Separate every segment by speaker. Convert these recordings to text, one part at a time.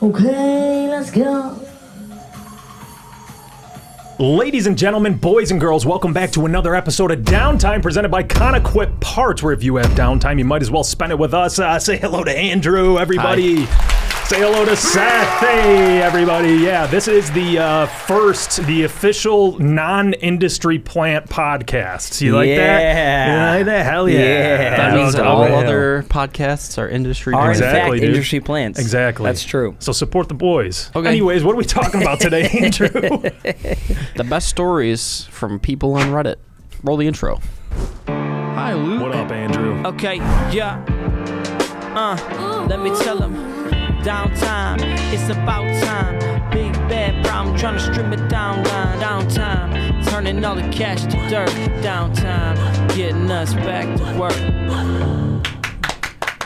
Speaker 1: Okay, let's go.
Speaker 2: Ladies and gentlemen, boys and girls, welcome back to another episode of Downtime presented by Conequip Parts, where if you have downtime, you might as well spend it with us. Say hello to Andrew, everybody. Hi. Say hello to Seth. Hey, everybody. Yeah, this is the official non-industry plant podcast. You like that? You like that? Hell yeah.
Speaker 3: That means that all other podcasts are industry
Speaker 1: Are
Speaker 3: plants.
Speaker 1: in fact
Speaker 2: dude.
Speaker 1: industry plants.
Speaker 2: Exactly.
Speaker 1: That's true.
Speaker 2: So support the boys.
Speaker 3: Okay.
Speaker 2: Anyways, what are we talking about today, Andrew?
Speaker 3: The best stories from people on Reddit. Roll the intro. Hi, Luke.
Speaker 2: What up, Andrew?
Speaker 4: Okay, yeah. Let me tell them. Downtime, it's about time. Big bad problem, trying to strip it down line. Downtime, turning all the cash to dirt. Downtime, getting us back to work.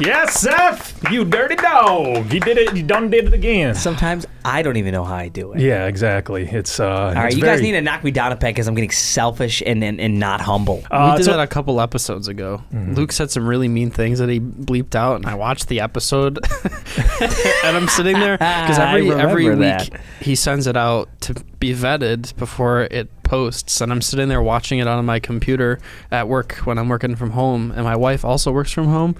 Speaker 2: Yes, Seth! You dirty dog! You did it. You done did it again.
Speaker 1: Sometimes I don't even know how I do it.
Speaker 2: Yeah, exactly. It's
Speaker 1: All right, you guys need to knock me down a peg because I'm getting selfish and not humble.
Speaker 3: We did that a couple episodes ago. Luke said some really mean things that he bleeped out, and I watched the episode, and I'm sitting there because every week he sends it out to be vetted before it posts, and I'm sitting there watching it on my computer at work when I'm working from home, and my wife also works from home.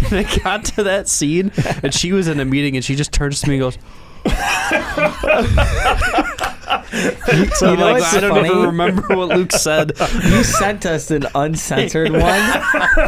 Speaker 3: And it got to that scene, and she was in a meeting, and she just turns to me and goes,
Speaker 1: So you know what's
Speaker 3: I don't
Speaker 1: funny?
Speaker 3: even remember what Luke said.
Speaker 1: You sent us an uncensored one,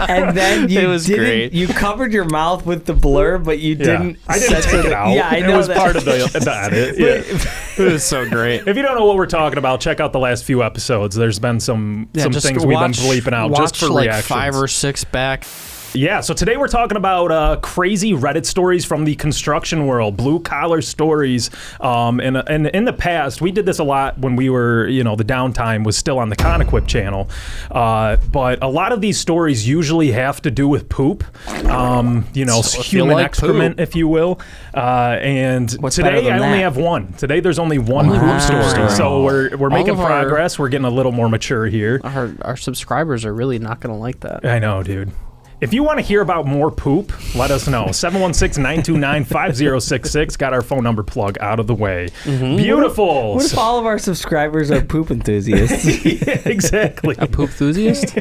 Speaker 1: and then you
Speaker 3: It was
Speaker 1: didn't.
Speaker 3: great.
Speaker 1: You covered your mouth with the blur, but you didn't.
Speaker 2: I didn't
Speaker 1: censor
Speaker 2: take it out.
Speaker 1: Yeah, I know
Speaker 2: it was
Speaker 1: that.
Speaker 2: part of the edit. Yeah.
Speaker 3: It was so great.
Speaker 2: If you don't know what we're talking about, check out the last few episodes. There's been some
Speaker 3: Just
Speaker 2: things we've been bleeping out
Speaker 3: watch
Speaker 2: just for
Speaker 3: like
Speaker 2: reactions.
Speaker 3: 5 or 6 back.
Speaker 2: Yeah, so today we're talking about crazy Reddit stories from the construction world, blue-collar stories. And in the past, we did this a lot when we were, the Downtime was still on the Conequip channel. But a lot of these stories usually have to do with poop,
Speaker 3: So
Speaker 2: human excrement, if you will. And today I only have one. Today there's only one poop story. So we're making progress. We're getting a little more mature here.
Speaker 3: Our subscribers are really not going to like that.
Speaker 2: I know, dude. If you want to hear about more poop, let us know. 716-929-5066. Got our phone number plug out of the way. Beautiful.
Speaker 1: What if all of our subscribers are poop enthusiasts?
Speaker 2: Yeah, exactly.
Speaker 3: A poop enthusiast?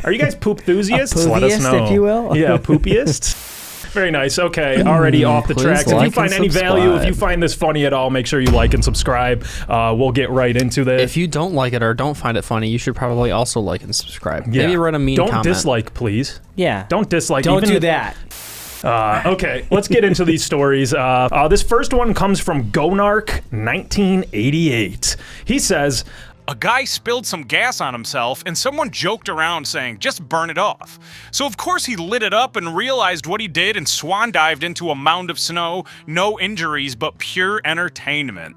Speaker 2: Are you guys poop enthusiasts?
Speaker 1: A
Speaker 2: Let us
Speaker 1: poopyiest,
Speaker 2: know.
Speaker 1: if you will.
Speaker 2: Yeah, poopiest. Very nice. Okay, already off the
Speaker 3: Please
Speaker 2: tracks. If you
Speaker 3: like
Speaker 2: find
Speaker 3: and
Speaker 2: any value, if
Speaker 3: subscribe.
Speaker 2: you find this funny at all, make sure you like and subscribe. We'll get right into this.
Speaker 3: If you don't like it or don't find it funny, you should probably also like and subscribe.
Speaker 2: Yeah.
Speaker 3: Maybe write a mean
Speaker 2: Don't
Speaker 3: comment.
Speaker 2: dislike, please.
Speaker 1: Yeah.
Speaker 2: Don't dislike.
Speaker 1: Don't
Speaker 2: even
Speaker 1: do that.
Speaker 2: Okay, let's get into these stories. This first one comes from Gonark 1988. He says,
Speaker 5: A guy spilled some gas on himself, and someone joked around saying, just burn it off. So of course he lit it up and realized what he did and swan dived into a mound of snow. No injuries, but pure entertainment.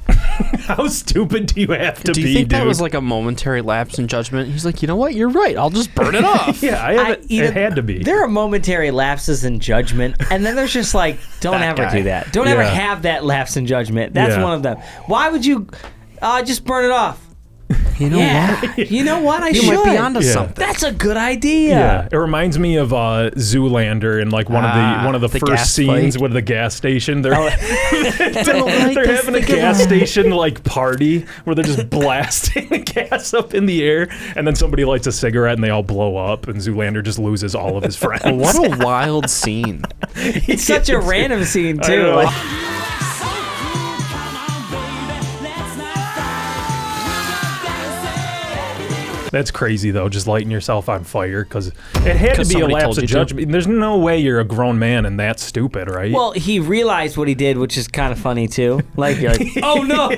Speaker 2: how stupid do you have to
Speaker 3: Do you
Speaker 2: be,
Speaker 3: think
Speaker 2: dude?
Speaker 3: that was like a momentary lapse in judgment? He's like, you know what? You're right. I'll just burn it off.
Speaker 2: Yeah, it had to be.
Speaker 1: There are momentary lapses in judgment, and then there's just like, don't
Speaker 3: That
Speaker 1: ever
Speaker 3: guy.
Speaker 1: do that. Don't ever have that lapse in judgment. That's one of them. Why would you just burn it off?
Speaker 3: You know what?
Speaker 1: You know what?
Speaker 3: You might be onto something.
Speaker 1: That's a good idea.
Speaker 2: Yeah, it reminds me of Zoolander and like one of the
Speaker 3: the
Speaker 2: first
Speaker 3: gas
Speaker 2: scenes
Speaker 3: fight.
Speaker 2: with the gas station. They're
Speaker 1: Oh.
Speaker 2: they're having a gas station like party where they're just blasting the gas up in the air, and then somebody lights a cigarette and they all blow up, and Zoolander just loses all of his friends.
Speaker 3: What a wild scene.
Speaker 1: It's such a random scene
Speaker 2: I
Speaker 1: too.
Speaker 2: know.
Speaker 1: Like,
Speaker 2: That's crazy though, just lighting yourself on fire because it had to
Speaker 3: 'Cause
Speaker 2: be a
Speaker 3: somebody
Speaker 2: lapse
Speaker 3: told
Speaker 2: of
Speaker 3: you to.
Speaker 2: judgment. There's no way you're a grown man and that's stupid, right?
Speaker 1: well, he realized what he did, which is kind of funny too. Like, you're like, oh no,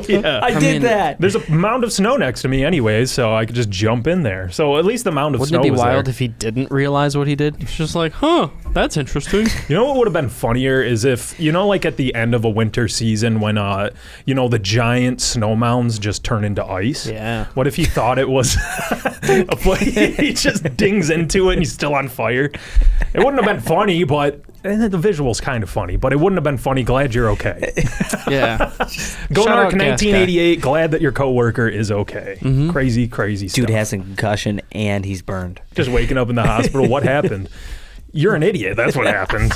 Speaker 2: Yeah.
Speaker 1: I did
Speaker 3: mean,
Speaker 1: that.
Speaker 2: There's a mound of snow next to me anyways, so I could just jump in there. So at least the mound of
Speaker 3: Wouldn't
Speaker 2: snow
Speaker 3: it be
Speaker 2: was
Speaker 3: wild
Speaker 2: there.
Speaker 3: if he didn't realize what he did? He's just like, huh, that's interesting.
Speaker 2: You know what would have been funnier is if, like at the end of a winter season when, the giant snow mounds just turn into ice.
Speaker 3: Yeah.
Speaker 2: What if he thought it was he just dings into it and he's still on fire? It wouldn't have been funny, but and the visual's kind of funny, but it wouldn't have been funny. Glad you're okay.
Speaker 3: Yeah.
Speaker 2: Gonark 1988, glad that your coworker is okay. Crazy stuff.
Speaker 1: Dude has a concussion and he's burned.
Speaker 2: Just waking up in the hospital. What happened? You're an idiot. That's what happened.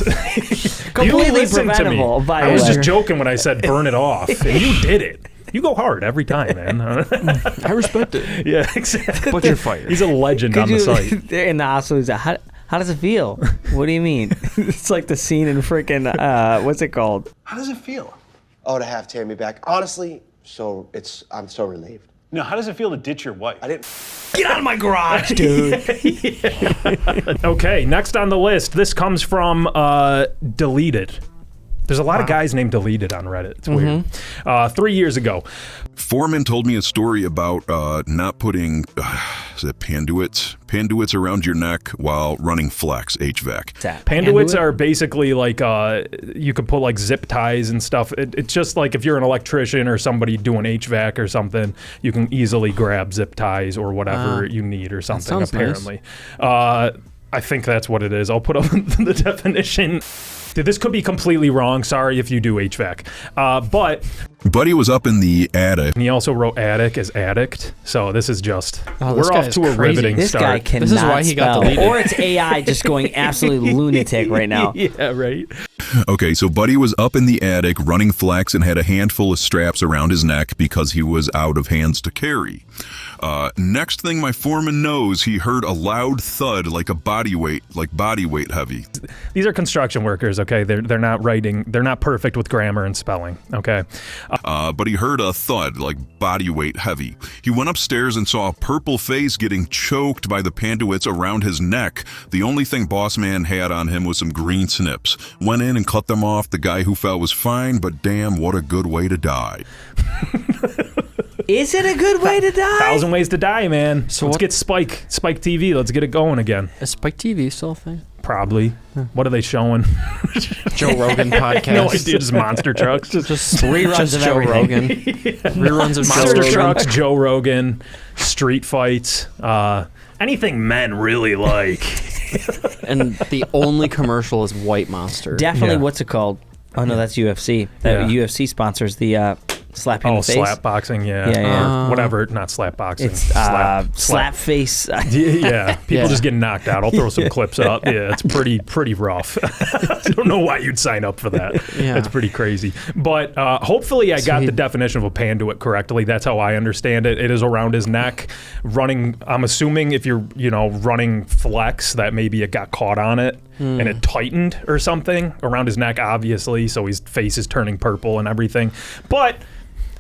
Speaker 1: Completely preventable.
Speaker 2: I was just joking when I said burn it off, and you did it. You go hard every time, man.
Speaker 3: I respect it.
Speaker 2: Yeah, exactly.
Speaker 3: But you're fired.
Speaker 2: He's a legend on the site.
Speaker 1: They're in the hospital. He's like, how does it feel? What do you mean? It's like the scene in freaking, what's it called?
Speaker 6: How does it feel? Oh, to have Tammy back. Honestly, I'm so relieved.
Speaker 7: No, how does it feel to ditch your wife?
Speaker 6: I didn't.
Speaker 1: Get out of my garage, dude.
Speaker 2: Okay, next on the list. This comes from Deleted. There's a lot of guys named Deleted on Reddit. It's weird. 3 years ago.
Speaker 8: Foreman told me a story about not putting panduits around your neck while running flex HVAC.
Speaker 2: Panduits are basically like you could put like zip ties and stuff. It's just like if you're an electrician or somebody doing HVAC or something, you can easily grab zip ties or whatever you need or something. Apparently, nice. I think that's what it is. I'll put up the definition. Dude, this could be completely wrong. Sorry if you do HVAC. But
Speaker 8: Buddy was up in the attic.
Speaker 2: And he also wrote attic as addict. So this is just,
Speaker 3: this
Speaker 2: we're off to a riveting
Speaker 1: this
Speaker 2: start.
Speaker 1: Guy cannot
Speaker 3: This is why he got deleted.
Speaker 1: Or it's AI just going absolutely lunatic right now.
Speaker 2: Yeah, right.
Speaker 8: Okay, so Buddy was up in the attic running flex and had a handful of straps around his neck because he was out of hands to carry. Next thing my foreman knows, he heard a loud thud like body weight heavy.
Speaker 2: These are construction workers, okay? They're not writing, they're not perfect with grammar and spelling, okay?
Speaker 8: But he heard a thud like body weight heavy. He went upstairs and saw a purple face getting choked by the panduits around his neck. The only thing Boss Man had on him was some green snips. Went in and cut them off. The guy who fell was fine, but damn, what a good way to die.
Speaker 1: Is it a good way to die?
Speaker 2: 1,000 ways to die, man.
Speaker 3: So
Speaker 2: let's get Spike TV. Let's get it going again.
Speaker 3: Is Spike TV still a thing?
Speaker 2: Probably. What are they showing?
Speaker 3: Joe Rogan podcast.
Speaker 2: No idea. Just monster trucks.
Speaker 3: Just reruns of Joe Rogan. Reruns of
Speaker 2: monster
Speaker 3: Joe Rogan.
Speaker 2: trucks. Joe Rogan. Street fights. Anything men really like.
Speaker 3: And the only commercial is White Monster.
Speaker 1: Definitely. What's it called? Oh no, that's UFC. That UFC sponsors the slap in the face.
Speaker 2: Slap boxing, yeah. Or whatever, not slap boxing.
Speaker 1: It's slap face.
Speaker 2: Yeah, people just get knocked out. I'll throw some clips up. Yeah, it's pretty rough. I don't know why you'd sign up for that. Yeah. That's pretty crazy. But hopefully I got the definition of a panduit correctly. That's how I understand it. It is around his neck, running. I'm assuming if you're running flex, that maybe it got caught on it. And it tightened or something around his neck, obviously, so his face is turning purple and everything. But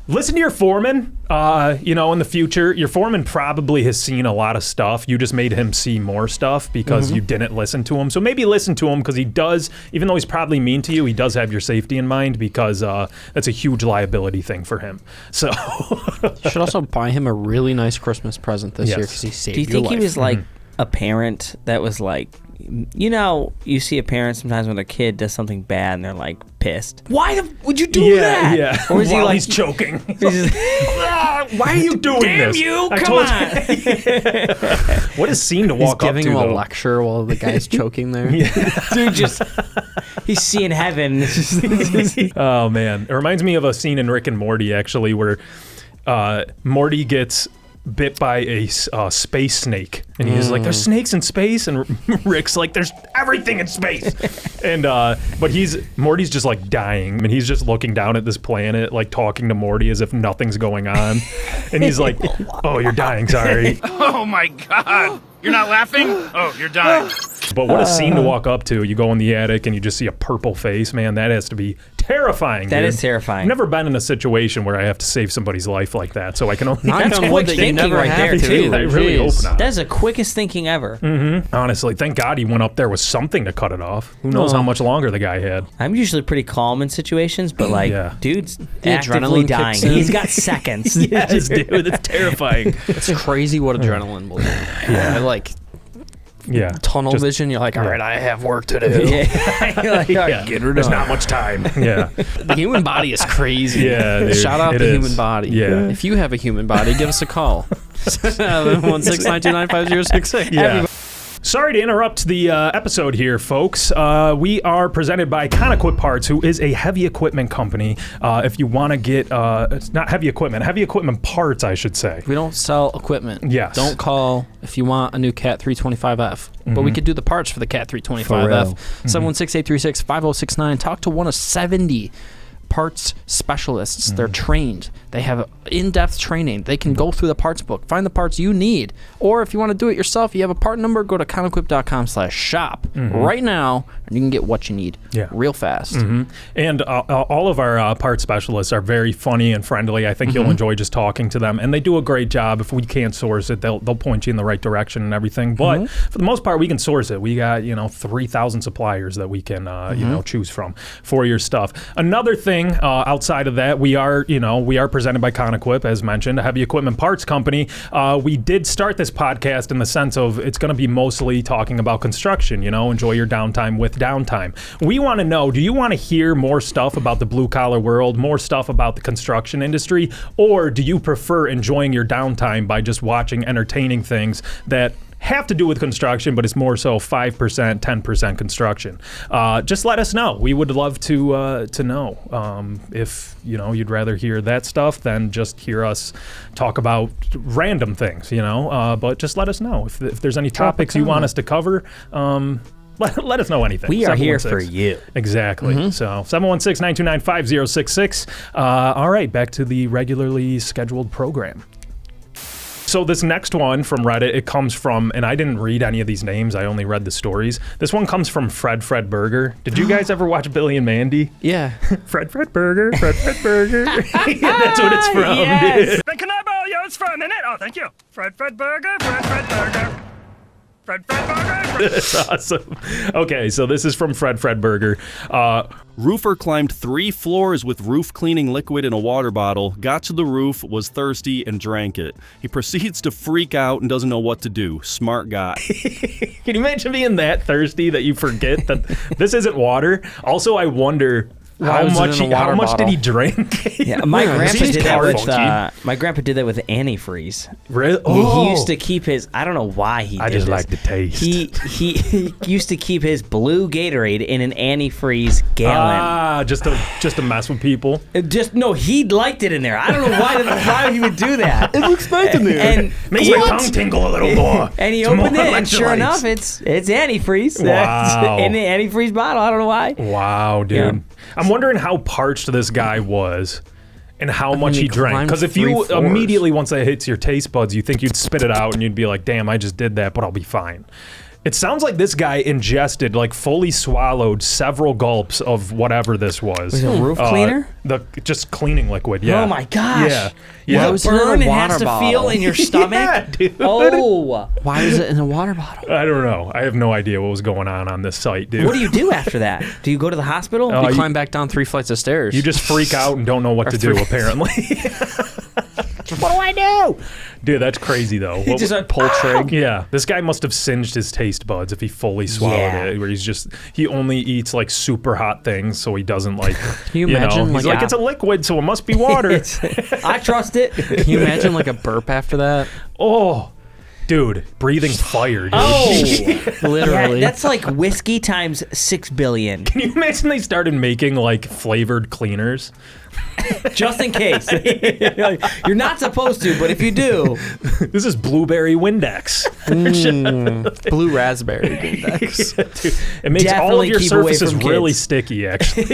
Speaker 2: listen to your foreman, in the future. Your foreman probably has seen a lot of stuff. You just made him see more stuff because you didn't listen to him. So maybe listen to him because he does, even though he's probably mean to you, he does have your safety in mind because that's a huge liability thing for him. So
Speaker 3: you should also buy him a really nice Christmas present this year because he saved your life.
Speaker 1: Do you think he was like a parent that was like, you see a parent sometimes when their kid does something bad and they're like pissed. Why would you do that?
Speaker 2: Yeah.
Speaker 1: Or is he like
Speaker 2: he's choking? Why are you doing this?
Speaker 1: Damn you! Come on!
Speaker 2: What a scene to walk up to.
Speaker 3: He's giving him a lecture while the guy's choking there.
Speaker 1: Dude, he's seeing heaven.
Speaker 2: Oh man, it reminds me of a scene in Rick and Morty actually, where Morty gets bit by a space snake, and he's like, "There's snakes in space," and Rick's like, "There's everything in space." And but Morty's just like dying, and he's just looking down at this planet, like talking to Morty as if nothing's going on, and he's like, "Oh, you're dying. Sorry."
Speaker 5: Oh my God. You're not laughing? Oh, you're dying.
Speaker 2: But what a scene to walk up to. You go in the attic and you just see a purple face, man. That has to be terrifying.
Speaker 1: That is terrifying.
Speaker 2: I've never been in a situation where I have to save somebody's life like that, so I can only.
Speaker 1: That's quick thinking right there too.
Speaker 2: I really hope not.
Speaker 1: That is the quickest thinking ever.
Speaker 2: Honestly, thank God he went up there with something to cut it off. Who knows how much longer the guy had.
Speaker 1: I'm usually pretty calm in situations, but dude's
Speaker 3: the
Speaker 1: actively
Speaker 3: adrenaline
Speaker 1: dying. He's got seconds.
Speaker 2: Yes, dude, it's terrifying.
Speaker 3: It's crazy what adrenaline will do. Tunnel vision. You're like, all right, I have work to do.
Speaker 2: Get her done. There's not much time. Yeah.
Speaker 3: The human body is crazy.
Speaker 2: Yeah, dude,
Speaker 3: shout out the human body.
Speaker 2: Yeah.
Speaker 3: If you have a human body, give us a call. 716-929-5066.
Speaker 2: Yeah. Sorry to interrupt the episode here, folks. We are presented by Conequip Parts, who is a heavy equipment company. If you want to get, it's not heavy equipment parts, I should say.
Speaker 3: We don't sell equipment.
Speaker 2: Yes.
Speaker 3: Don't call if you want a new Cat 325F. But we could do the parts for the Cat 325F. 716-836-5069. Talk to one of 70 parts specialists. They're trained. They have in-depth training. They can go through the parts book, find the parts you need. Or if you want to do it yourself, you have a part number, go to conequip.com/shop right now, and you can get what you need real fast.
Speaker 2: And all of our part specialists are very funny and friendly. I think you'll enjoy just talking to them. And they do a great job. If we can't source it, they'll point you in the right direction and everything. But for the most part, we can source it. We got, 3,000 suppliers that we can, choose from for your stuff. Another thing outside of that, we are presented by Conequip, as mentioned, a heavy equipment parts company. We did start this podcast in the sense of it's going to be mostly talking about construction, enjoy your downtime with Downtime. We want to know, do you want to hear more stuff about the blue collar world, more stuff about the construction industry, or do you prefer enjoying your downtime by just watching entertaining things that have to do with construction, but it's more so 5%, 10% construction. Just let us know. We would love to know if you'd rather hear that stuff than just hear us talk about random things. But just let us know if there's any topics you want us to cover. Let us know anything.
Speaker 1: We are here for you.
Speaker 2: Exactly. So 716-929-5066. All right, back to the regularly scheduled program. So this next one from Reddit, it comes from, and I didn't read any of these names, I only read the stories. This one comes from Fred Burger. Did you guys ever watch Billy and Mandy?
Speaker 3: Yeah.
Speaker 2: Fred Burger. That's what it's from.
Speaker 1: Yes.
Speaker 9: Then can I borrow yours for a minute? Oh, thank you. Fred Burger. Fred Burger.
Speaker 2: That's awesome. Okay, so this is from Fred Burger.
Speaker 10: Roofer climbed 3 floors with roof cleaning liquid in a water bottle, got to the roof, was thirsty, and drank it. He proceeds to freak out and doesn't know what to do. Smart guy.
Speaker 2: Can you imagine being that thirsty that you forget that this isn't water? Also, I wonder how much did he drink?
Speaker 1: Yeah, my grandpa did that with my grandpa did that with antifreeze.
Speaker 2: Really?
Speaker 1: He used to keep his. I don't know why he.
Speaker 2: I
Speaker 1: did
Speaker 2: just
Speaker 1: this.
Speaker 2: like the taste.
Speaker 1: He used to keep his blue Gatorade in an antifreeze gallon.
Speaker 2: Just to mess with people.
Speaker 1: He liked it in there. I don't know why he would do that.
Speaker 2: It looks nice in there.
Speaker 1: And
Speaker 2: makes my tongue tingle a little more.
Speaker 1: And he opened it, and sure enough, it's antifreeze.
Speaker 2: Wow.
Speaker 1: In the antifreeze bottle. I don't know why.
Speaker 2: Wow, dude. Yeah. I'm wondering how parched this guy was and how much he drank. Because if you immediately, once that hits your taste buds, you think you'd spit it out and you'd be like, damn, I just did that, but I'll be fine. It sounds like this guy ingested, fully swallowed several gulps of whatever this was.
Speaker 1: Was it a roof cleaner?
Speaker 2: Just cleaning liquid, yeah.
Speaker 1: Oh my gosh.
Speaker 2: Yeah.
Speaker 1: The burn it has to feel in your stomach?
Speaker 2: Yeah, dude.
Speaker 1: Oh.
Speaker 3: Why was it in a water bottle?
Speaker 2: I don't know. I have no idea what was going on this site, dude.
Speaker 1: What do you do after that? Do you go to the hospital?
Speaker 3: You climb back down 3 flights of stairs.
Speaker 2: You just freak out and don't know what to do, apparently.
Speaker 1: What do I do?
Speaker 2: Dude, that's crazy, though.
Speaker 1: He just went Poltrig.
Speaker 2: Yeah, this guy must have singed his taste buds if he fully swallowed it, where he only eats, super hot things, so he doesn't,
Speaker 3: Can you imagine,
Speaker 2: he's it's a liquid, so it must be water.
Speaker 1: I trust it.
Speaker 3: Can you imagine, a burp after that?
Speaker 2: Oh, dude, breathing fire, dude.
Speaker 1: Oh,
Speaker 3: literally.
Speaker 1: Yeah, that's like whiskey times 6 billion.
Speaker 2: Can you imagine they started making, flavored cleaners?
Speaker 1: Just in case. You're not supposed to, but if you do.
Speaker 2: This is blueberry Windex.
Speaker 3: Blue raspberry Windex.
Speaker 2: Yeah, dude. It makes all of your surfaces really sticky, actually.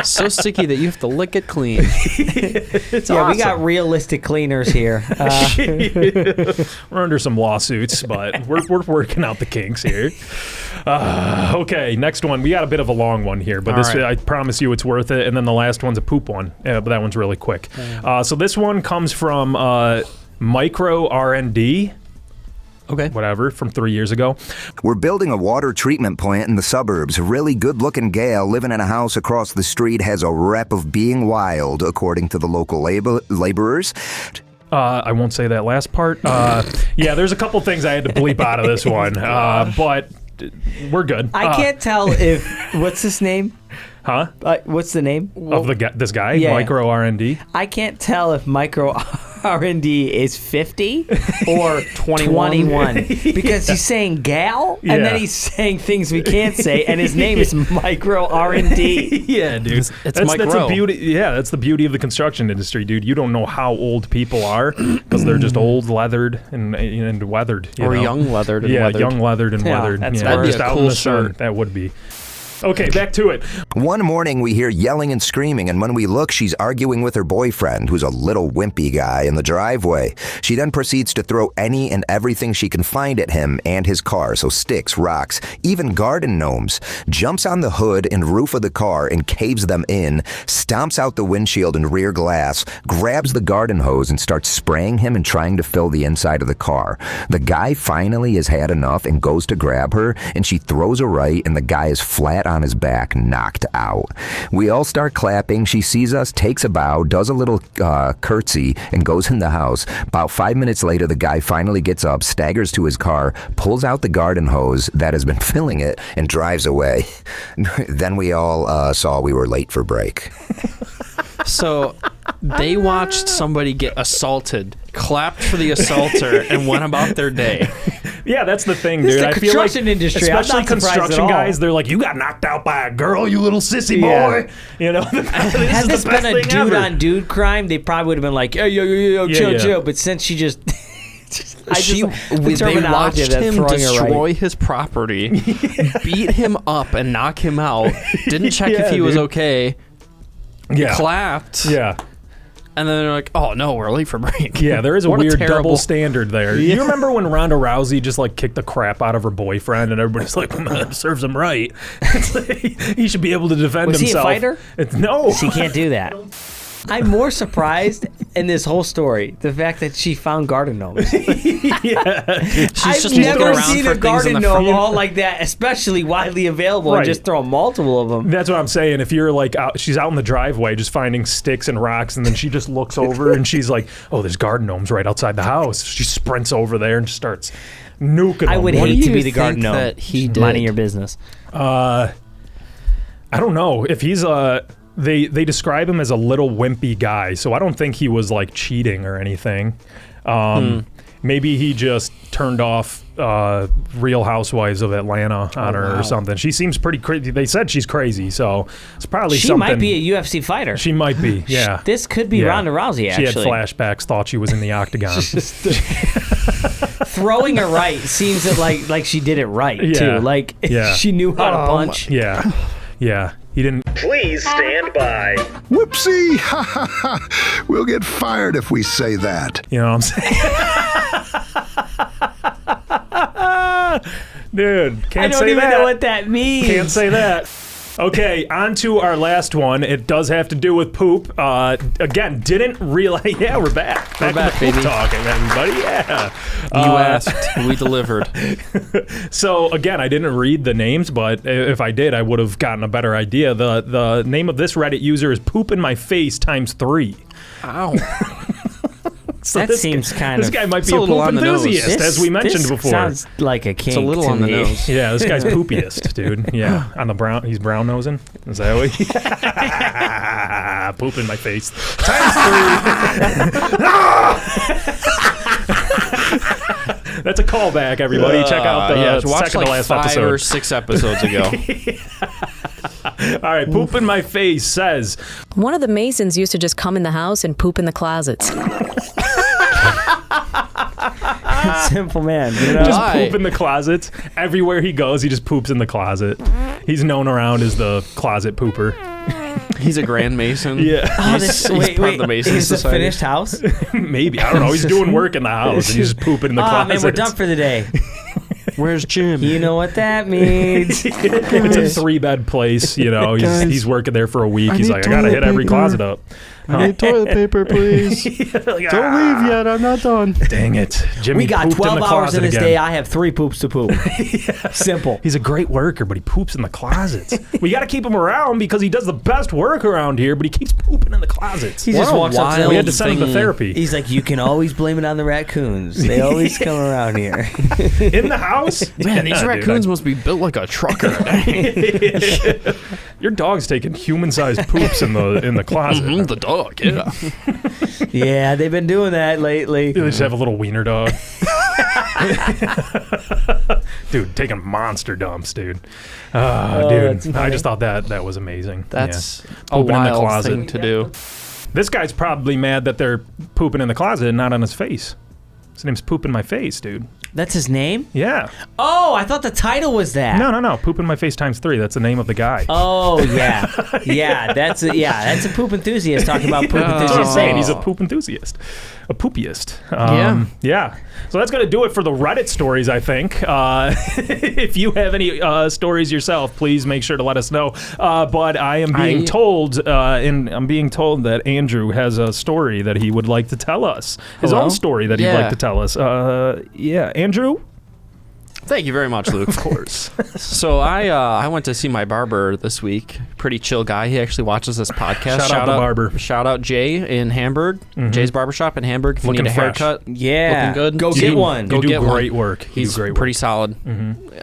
Speaker 3: So sticky that you have to lick it clean.
Speaker 2: It's awesome.
Speaker 1: We got realistic cleaners here.
Speaker 2: We're under some lawsuits, but we're working out the kinks here. Okay, next one. We got a bit of a long one here, but I promise you it's worth it. And then the last one's a poop one, but that one's really quick. So this one comes from Micro R&D.
Speaker 3: Okay.
Speaker 2: Whatever, from 3 years ago.
Speaker 11: We're building a water treatment plant in the suburbs. A really good-looking gal living in a house across the street has a rep of being wild, according to the local laborers.
Speaker 2: I won't say that last part. Yeah, there's a couple things I had to bleep out of this one, but we're good.
Speaker 1: I can't tell if, what's his name?
Speaker 2: Huh?
Speaker 1: What's the name
Speaker 2: of this guy?
Speaker 1: Yeah.
Speaker 2: Micro R&D.
Speaker 1: I can't tell if Micro R&D is 50 or 21 because he's saying gal and then he's saying things we can't say, and his name is Micro R&D.
Speaker 2: Yeah, dude. That's the beauty. Yeah, that's the beauty of the construction industry, dude. You don't know how old people are because they're just old, leathered, and weathered.
Speaker 3: Young leathered and weathered.
Speaker 2: Young leathered and weathered.
Speaker 3: That'd be
Speaker 2: just
Speaker 3: a
Speaker 2: out
Speaker 3: cool
Speaker 2: in the sun.
Speaker 3: shirt.
Speaker 2: That would be. Okay, back to it.
Speaker 11: One morning, we hear yelling and screaming, and when we look, she's arguing with her boyfriend, who's a little wimpy guy, in the driveway. She then proceeds to throw any and everything she can find at him and his car, so sticks, rocks, even garden gnomes, jumps on the hood and roof of the car and caves them in, stomps out the windshield and rear glass, grabs the garden hose and starts spraying him and trying to fill the inside of the car. The guy finally has had enough and goes to grab her, and she throws a right, and the guy is flat on his back, knocked out. We all start clapping. She sees us, takes a bow, does a little curtsy, and goes in the house. About 5 minutes later, the guy finally gets up, staggers to his car, pulls out the garden hose that has been filling it, and drives away. Then we all saw we were late for break.
Speaker 3: So they watched somebody get assaulted, clapped for the assaulter, and went about their day.
Speaker 2: Yeah, that's the thing,
Speaker 1: This
Speaker 2: dude.
Speaker 1: is the
Speaker 2: I feel like,
Speaker 1: construction industry.
Speaker 2: especially
Speaker 1: I'm not surprised
Speaker 2: construction
Speaker 1: at all.
Speaker 2: guys, they're like, "You got knocked out by a girl, you little sissy boy."
Speaker 1: Had this been a dude on dude crime, they probably would have been like, yo, chill. But since she just,
Speaker 3: They watched him destroy his property, beat him up, and knock him out. Didn't check if he was okay.
Speaker 2: Yeah,
Speaker 3: clapped.
Speaker 2: Yeah.
Speaker 3: And then they're like, "Oh no, we're late for break."
Speaker 2: Yeah, there is a
Speaker 3: What
Speaker 2: weird
Speaker 3: terrible
Speaker 2: double standard there. You remember when Ronda Rousey just like kicked the crap out of her boyfriend, and everybody's like, "Serves him right." It's like, he should be able to defend
Speaker 1: Was
Speaker 2: himself.
Speaker 1: he a fighter?
Speaker 2: No,
Speaker 1: she can't do that. I'm more surprised in this whole story the fact that she found garden gnomes.
Speaker 3: She's
Speaker 1: I've never seen a garden gnome all like that, especially widely available, and just throw multiple of them.
Speaker 2: That's what I'm saying. If you're like, she's out in the driveway just finding sticks and rocks, and then she just looks over and she's like, "Oh, there's garden gnomes right outside the house." She sprints over there and just starts nuking them.
Speaker 1: I would hate to be the garden gnome.
Speaker 3: that he did?
Speaker 1: Minding your business.
Speaker 2: I don't know if he's They describe him as a little wimpy guy, so I don't think he was like cheating or anything. Maybe he just turned off Real Housewives of Atlanta on her or something. She seems pretty crazy. They said she's crazy, so it's probably
Speaker 1: She
Speaker 2: something.
Speaker 1: might be a UFC fighter.
Speaker 2: She might be, yeah.
Speaker 1: This could be Ronda Rousey, actually.
Speaker 2: She had flashbacks, thought she was in the octagon.
Speaker 1: Throwing a right seems that like she did it right, too. Like, she knew how to punch.
Speaker 2: Yeah. He didn't.
Speaker 12: Please stand by.
Speaker 13: Whoopsie! Ha ha ha! We'll get fired if we say that.
Speaker 2: You know what I'm saying? Dude, can't say that.
Speaker 1: I don't even know what that means.
Speaker 2: Can't say that. Okay, on to our last one. It does have to do with poop. Again, didn't realize. Yeah, we're back.
Speaker 3: We're back,
Speaker 2: baby.
Speaker 3: Poop
Speaker 2: Talking, everybody. Yeah.
Speaker 3: You asked, we delivered.
Speaker 2: So again, I didn't read the names, but if I did, I would have gotten a better idea. The name of this Reddit user is Poop in My Face ×3.
Speaker 3: Ow.
Speaker 2: So
Speaker 1: that seems kind
Speaker 2: this
Speaker 1: of...
Speaker 2: guy might be a poop enthusiast, as we mentioned before.
Speaker 1: Sounds like a kink.
Speaker 3: It's a little
Speaker 1: to
Speaker 3: on the
Speaker 1: me.
Speaker 3: nose.
Speaker 2: Yeah, this guy's poopiest, dude. Yeah, on the brown, he's brown nosing. Is that what? Poop in my face ×3. That's a callback, everybody. Check out the second to last episode.
Speaker 3: 5 or 6 episodes ago.
Speaker 2: All right, Poop in My Face says,
Speaker 14: one of the Masons used to just come in the house and poop in the closets.
Speaker 1: Simple man. You know?
Speaker 2: Just poop in the closets. Everywhere he goes, he just poops in the closet. He's known around as the closet pooper.
Speaker 3: He's a Grand Mason.
Speaker 2: Yeah.
Speaker 3: He's part of the Mason
Speaker 1: Is this a
Speaker 3: Society.
Speaker 1: finished house?
Speaker 2: Maybe. I don't know. He's doing work in the house and he's just pooping in the closet.
Speaker 1: Man, we're done for the day.
Speaker 3: Where's Jim?
Speaker 1: You know what that means.
Speaker 2: It's a 3-bed place, you know. He's working there for a week. He's like, I gotta hit every closet up.
Speaker 3: I need toilet paper, please. Don't leave yet. I'm not done.
Speaker 2: Dang it. Jimmy
Speaker 1: We got
Speaker 2: pooped
Speaker 1: 12
Speaker 2: in the
Speaker 1: hours in
Speaker 2: closet
Speaker 1: this
Speaker 2: again.
Speaker 1: day. I have 3 poops to poop. Simple.
Speaker 2: He's a great worker, but he poops in the closets. We got to keep him around because he does the best work around here, but he keeps pooping in the closets.
Speaker 1: He just walks up to them.
Speaker 2: We had to send him to therapy.
Speaker 1: He's like, you can always blame it on the raccoons. They always come around here.
Speaker 2: In the house?
Speaker 3: Man, these raccoons must be built like a trucker.
Speaker 2: Your dog's taking human-sized poops in the closet.
Speaker 3: The dog, yeah.
Speaker 1: Yeah, they've been doing that lately.
Speaker 2: They just have a little wiener dog. Dude, taking monster dumps, dude. Dude, I just thought that was amazing.
Speaker 3: That's
Speaker 2: a
Speaker 3: wild thing to do.
Speaker 2: This guy's probably mad that they're pooping in the closet and not on his face. His name's Poop in My Face, dude.
Speaker 1: That's his name?
Speaker 2: Yeah.
Speaker 1: Oh, I thought the title was that.
Speaker 2: No. Poop in My Face ×3. That's the name of the guy.
Speaker 1: Oh, yeah. Yeah, that's a poop enthusiast talking about poop enthusiast.
Speaker 2: That's what I'm saying. He's a poop enthusiast. A poopiest. Yeah. So that's going to do it for the Reddit stories, I think. If you have any stories yourself, please make sure to let us know. But I am being told, that Andrew has a story that he would like to tell us. His own story that he'd like to tell us. Andrew?
Speaker 3: Thank you very much, Luke. Of course. So I went to see my barber this week. Pretty chill guy. He actually watches this podcast.
Speaker 2: Shout out the barber.
Speaker 3: Shout out Jay in Hamburg. Jay's Barbershop in Hamburg. If you need a haircut,
Speaker 1: yeah,
Speaker 3: looking good.
Speaker 1: Go get one.
Speaker 2: You do great work.
Speaker 3: He's pretty solid.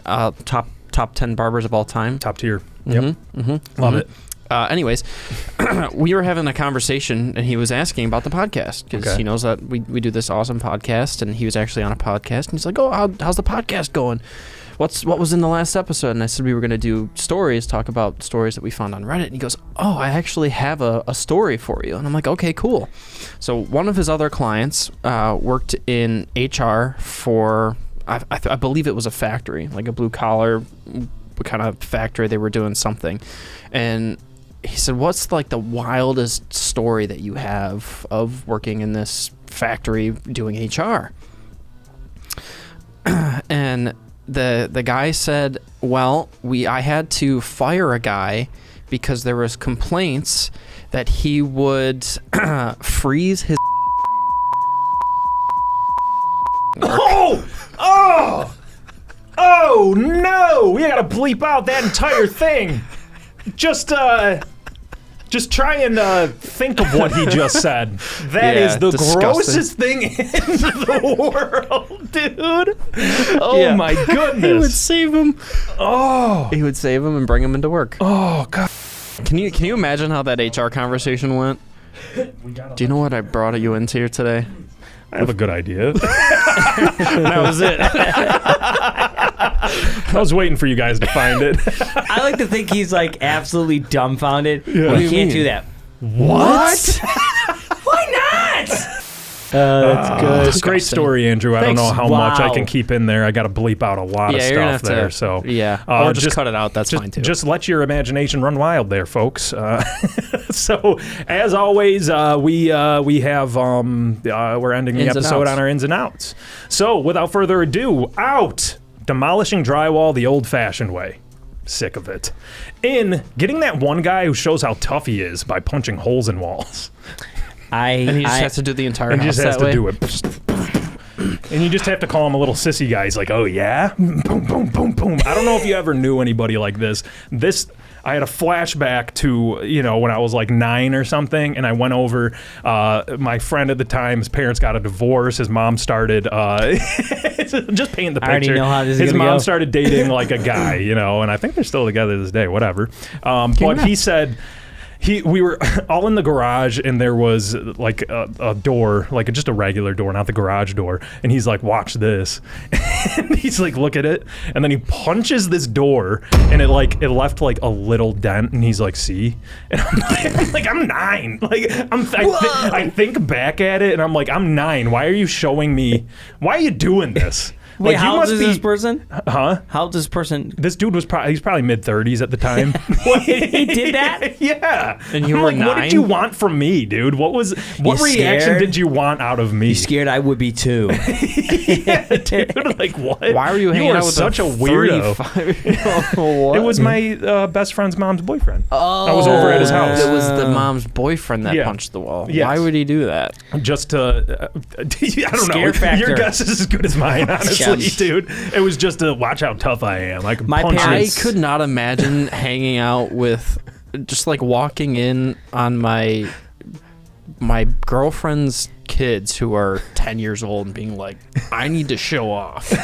Speaker 3: Top 10 barbers of all time.
Speaker 2: Top tier. Yep. Love it.
Speaker 3: Anyways, we were having a conversation, and he was asking about the podcast because he knows that we do this awesome podcast, and he was actually on a podcast, and he's like, "Oh, how's the podcast going? What was in the last episode?" And I said we were going to do stories, talk about stories that we found on Reddit. And he goes, "Oh, I actually have a story for you." And I'm like, "Okay, cool." So one of his other clients worked in HR for I believe it was a factory, like a blue collar kind of factory. They were doing something, and he said, "What's like the wildest story that you have of working in this factory doing HR?" And the guy said, "Well, I had to fire a guy because there was complaints that he would freeze his."
Speaker 2: Oh no! We gotta bleep out that entire thing. Just try and think of what he just said. That is the grossest thing in the world, dude. Oh my goodness.
Speaker 3: He would save him.
Speaker 2: Oh.
Speaker 3: He would save him and bring him into work.
Speaker 2: Oh god.
Speaker 3: Can you imagine how that HR conversation went? Do you know what I brought you into here today?
Speaker 2: I have a good idea.
Speaker 3: That was it.
Speaker 2: I was waiting for you guys to find it.
Speaker 1: I like to think he's like absolutely dumbfounded.
Speaker 2: Yeah.
Speaker 1: Well, you can't do that.
Speaker 2: What?
Speaker 1: Why not? That's good.
Speaker 2: It's a great story, Andrew. I don't know how much I can keep in there. I got to bleep out a lot of stuff there. So
Speaker 3: or just cut it out. That's fine too.
Speaker 2: Just let your imagination run wild there, folks. So as always, we're ending the episode on our ins and outs. So without further ado, out demolishing drywall the old-fashioned way. Sick of it. In getting that one guy who shows how tough he is by punching holes in walls.
Speaker 3: And he just has to do the entire house
Speaker 2: just has
Speaker 3: that way.
Speaker 2: to do it. And you just have to call him a little sissy guy. He's like, "Oh yeah, boom, boom, boom, boom." I don't know if you ever knew anybody like this. I had a flashback to when I was like 9 or something, and I went over. My friend at the time, his parents got a divorce. His mom started just paint the picture.
Speaker 1: I already know how this is
Speaker 2: His
Speaker 1: gonna
Speaker 2: mom
Speaker 1: go.
Speaker 2: started dating like a guy, and I think they're still together this day. Whatever. But he said. We were all in the garage, and there was like a door, like just a regular door, not the garage door. And he's like, "Watch this." And he's like, "Look at it." And then he punches this door, and it left like a little dent. And he's like, "See?" And I'm like, I'm 9. Like I think back at it, and I'm like, I'm 9. Why are you showing me? Why are you doing this?
Speaker 1: Wait,
Speaker 2: Like,
Speaker 1: how old is this person?
Speaker 2: Huh?
Speaker 1: How old is this person?
Speaker 2: This dude was probably mid-30s at the time.
Speaker 1: He did that?
Speaker 2: Yeah.
Speaker 3: And you
Speaker 2: I'm
Speaker 3: were
Speaker 2: like,
Speaker 3: 9?
Speaker 2: what did you want from me, dude? What reaction
Speaker 1: scared?
Speaker 2: did you want out of me?
Speaker 1: You scared I would be too.
Speaker 2: Yeah, dude. Like, what?
Speaker 3: Why were you hanging
Speaker 2: are
Speaker 3: out with
Speaker 2: such a weirdo?
Speaker 3: 35-year-old?
Speaker 2: It was my best friend's mom's boyfriend. Oh. I was over at his house.
Speaker 3: It was the mom's boyfriend that
Speaker 2: Yeah.
Speaker 3: punched the wall.
Speaker 2: Yes.
Speaker 3: Why would he do that?
Speaker 2: Just to, I don't
Speaker 1: Scare
Speaker 2: know.
Speaker 1: factor.
Speaker 2: Your guess is as good as mine, honestly,
Speaker 1: Yes.
Speaker 2: dude. It was just to watch how tough I am. I can punch
Speaker 3: I
Speaker 2: this.
Speaker 3: could not imagine hanging out with, just like walking in on my girlfriend's kids who are 10 years old and being like, I need to show off.
Speaker 2: This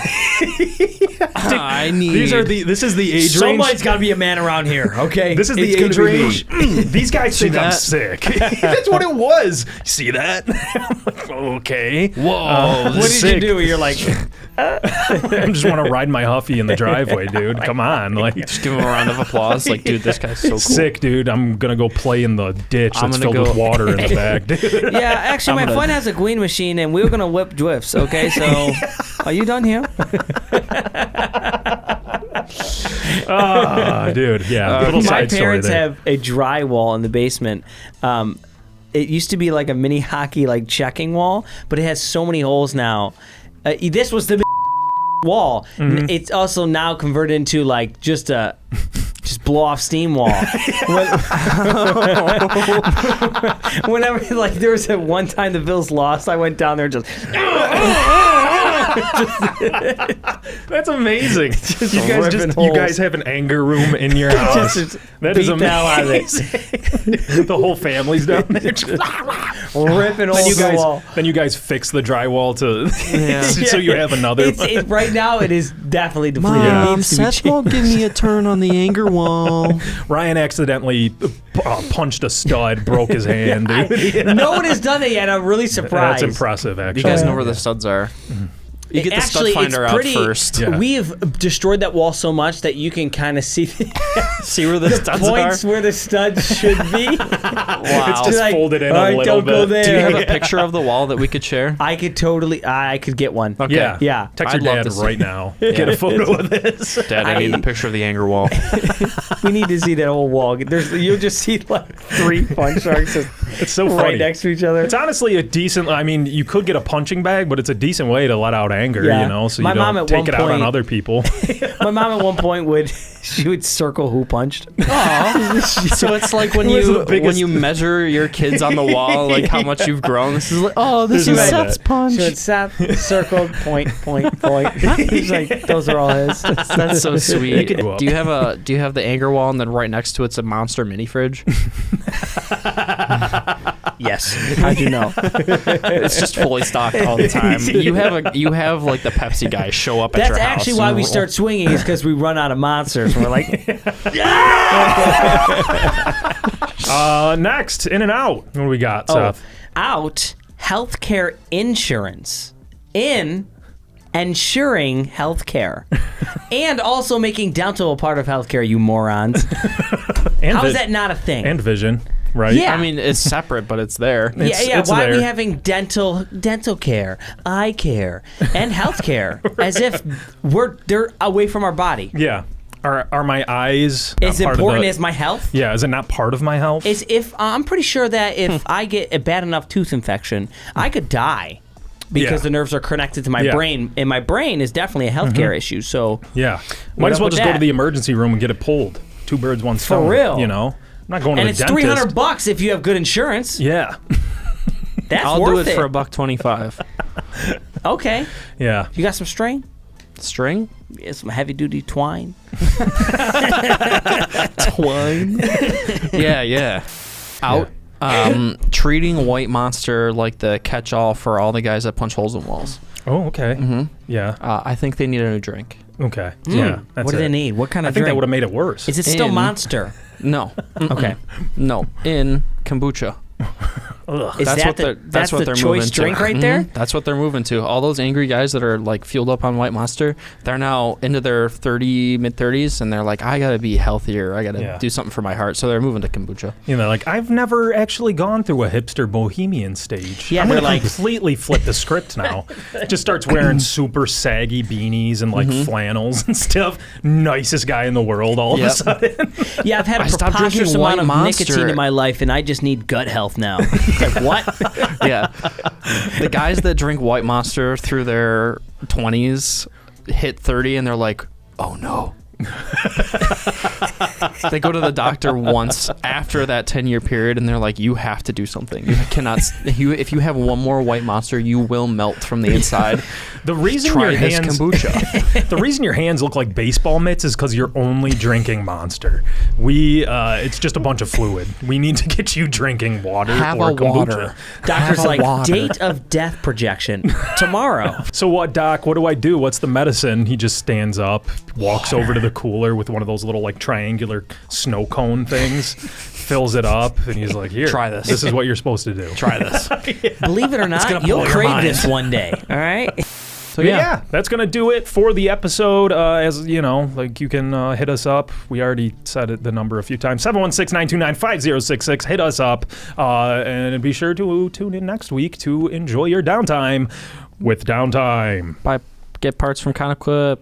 Speaker 2: is the age range.
Speaker 1: Somebody's got to be a man around here, okay?
Speaker 2: This is the age range. These guys think I'm sick. That's what it was. See that? I'm like, okay.
Speaker 3: Whoa.
Speaker 1: What did you do? You're like,
Speaker 2: I just want to ride my Huffy in the driveway, dude. Come on. Like,
Speaker 3: just give him a round of applause. Like, dude, this guy's so cool.
Speaker 2: Sick, dude. I'm going to go play in the ditch that's filled with water in the back, dude.
Speaker 1: Yeah, actually, my friend has a green machine, and we were going to whip drifts, okay? So, are you done here?
Speaker 2: Dude, yeah. Little
Speaker 1: My
Speaker 2: side story
Speaker 1: parents
Speaker 2: there.
Speaker 1: have a drywall in the basement. It used to be like a mini hockey like checking wall, but it has so many holes now. This was the wall. It's also now converted into like just blow off steam wall. Whenever like there was one time the Bills lost, I went down there and just.
Speaker 2: That's amazing. You guys have an anger room in your house. That is amazing. The whole family's down there
Speaker 1: ripping holes in the wall.
Speaker 2: Then you guys fix the drywall so you have another.
Speaker 1: Right now it is definitely depleted.
Speaker 3: Mom, Seth won't give me a turn on the anger wall.
Speaker 2: Ryan accidentally punched a stud, broke his hand. Dude.
Speaker 1: No one has done it yet. I'm really surprised.
Speaker 2: That's impressive, actually.
Speaker 3: You guys know where the studs are. You get the stud finder out first.
Speaker 1: Yeah. We've destroyed that wall so much that you can kind of see
Speaker 3: see where the studs
Speaker 1: points
Speaker 3: are?
Speaker 1: Where the studs should be.
Speaker 3: Wow.
Speaker 2: It's just
Speaker 1: like,
Speaker 2: folded in a little
Speaker 1: don't
Speaker 2: bit.
Speaker 1: Go there.
Speaker 3: Do you have a picture of the wall that we could share?
Speaker 1: I could get one.
Speaker 3: Okay.
Speaker 2: Yeah. Text your dad right now. Get a photo of this.
Speaker 3: Dad, I need the picture of the anger wall.
Speaker 1: We need to see that whole wall. You'll just see like 3 punch sharks
Speaker 2: it's so funny.
Speaker 1: right next to each other.
Speaker 2: It's honestly a decent, I mean, you could get a punching bag, but it's a decent way to let out anger, you know, so you don't take it out on other people.
Speaker 1: My mom at one point would circle who punched.
Speaker 3: So it's like when you measure your kids on the wall, like how much you've grown. This is like, this is Seth's punch.
Speaker 1: So it's Seth circled point. He's like, those are all his.
Speaker 3: That's so sweet. Do you have the anger wall, and then right next to it's a monster mini fridge?
Speaker 1: Yes. How'd you know?
Speaker 3: It's just fully stocked all the time. You have like the Pepsi guys show up at your house.
Speaker 1: That's actually why we start swinging, is because we run out of monsters. We're like,
Speaker 2: next, in and out. What do we got, Seth?
Speaker 1: Out healthcare insurance. In ensuring healthcare. And also making dental a part of healthcare, you morons. How is that not a thing?
Speaker 2: And vision. Right?
Speaker 1: Yeah.
Speaker 3: I mean, it's separate, but it's there.
Speaker 1: Why are we having dental care, eye care, and health care as if they're away from our body?
Speaker 2: Yeah. Are my eyes
Speaker 1: as important as my health?
Speaker 2: Yeah. Is it not part of my health?
Speaker 1: I'm pretty sure that if I get a bad enough tooth infection, I could die. Because the nerves are connected to my brain, and my brain is definitely a healthcare issue. So
Speaker 2: might as well just go to the emergency room and get it pulled. 2 birds, 1 stone.
Speaker 1: For real,
Speaker 2: you know. I'm not going to the dentist.
Speaker 1: And it's $300 if you have good insurance.
Speaker 2: Yeah,
Speaker 3: I'll do it for $125.
Speaker 1: Okay.
Speaker 2: Yeah.
Speaker 1: You got some string?
Speaker 3: String?
Speaker 1: Yeah, some heavy duty twine.
Speaker 3: Twine. Yeah. Out. Treating White Monster like the catch-all for all the guys that punch holes in walls.
Speaker 2: Oh, okay.
Speaker 3: Mm-hmm.
Speaker 2: Yeah.
Speaker 3: I think they need a new drink.
Speaker 2: Okay. Yeah.
Speaker 1: What do they need? What kind of drink?
Speaker 2: I think that would have made it worse.
Speaker 1: Is it still Monster?
Speaker 3: No.
Speaker 1: Okay.
Speaker 3: No. In kombucha.
Speaker 1: That's what they're choice
Speaker 3: moving
Speaker 1: drink
Speaker 3: to.
Speaker 1: right there?
Speaker 3: That's what they're moving to. All those angry guys that are like fueled up on White Monster, they're now into their mid-30s, and they're like, I gotta be healthier. I gotta do something for my heart. So they're moving to kombucha.
Speaker 2: You know, like I've never actually gone through a hipster bohemian stage.
Speaker 1: Yeah,
Speaker 2: I'm
Speaker 1: they're
Speaker 2: gonna
Speaker 1: like
Speaker 2: completely flip the script now. Just starts wearing super saggy beanies and like flannels and stuff. Nicest guy in the world all of a sudden.
Speaker 1: Yeah, I've had a preposterous amount of nicotine in my life, and I just need gut health now. Like, what?
Speaker 3: Yeah. The guys that drink White Monster through their 20s hit 30 and they're like, oh no, They go to the doctor once after that 10-year period, and they're like, you have to do something. You cannot. If you have one more white monster, you will melt from the inside.
Speaker 2: The reason
Speaker 3: Try
Speaker 2: your
Speaker 3: this
Speaker 2: hands,
Speaker 3: kombucha.
Speaker 2: the reason your hands look like baseball mitts is because you're only drinking Monster. It's just a bunch of fluid. We need to get you drinking water or kombucha.
Speaker 3: Water.
Speaker 1: Doctor's like, date of death projection tomorrow.
Speaker 2: So what, Doc? What do I do? What's the medicine? He just stands up, walks over to the cooler with one of those little like triangular snow cone things, fills it up, and he's like, "Here,
Speaker 3: try this.
Speaker 2: This is what you're supposed to do.
Speaker 3: Try this."
Speaker 1: Believe it or not, you'll crave this one day. All right.
Speaker 2: So yeah, that's gonna do it for the episode. As you know, like you can hit us up. We already said the number a few times: 716-929-5066. Hit us up, and be sure to tune in next week to enjoy your downtime with Downtime.
Speaker 3: Get parts from Conoquip.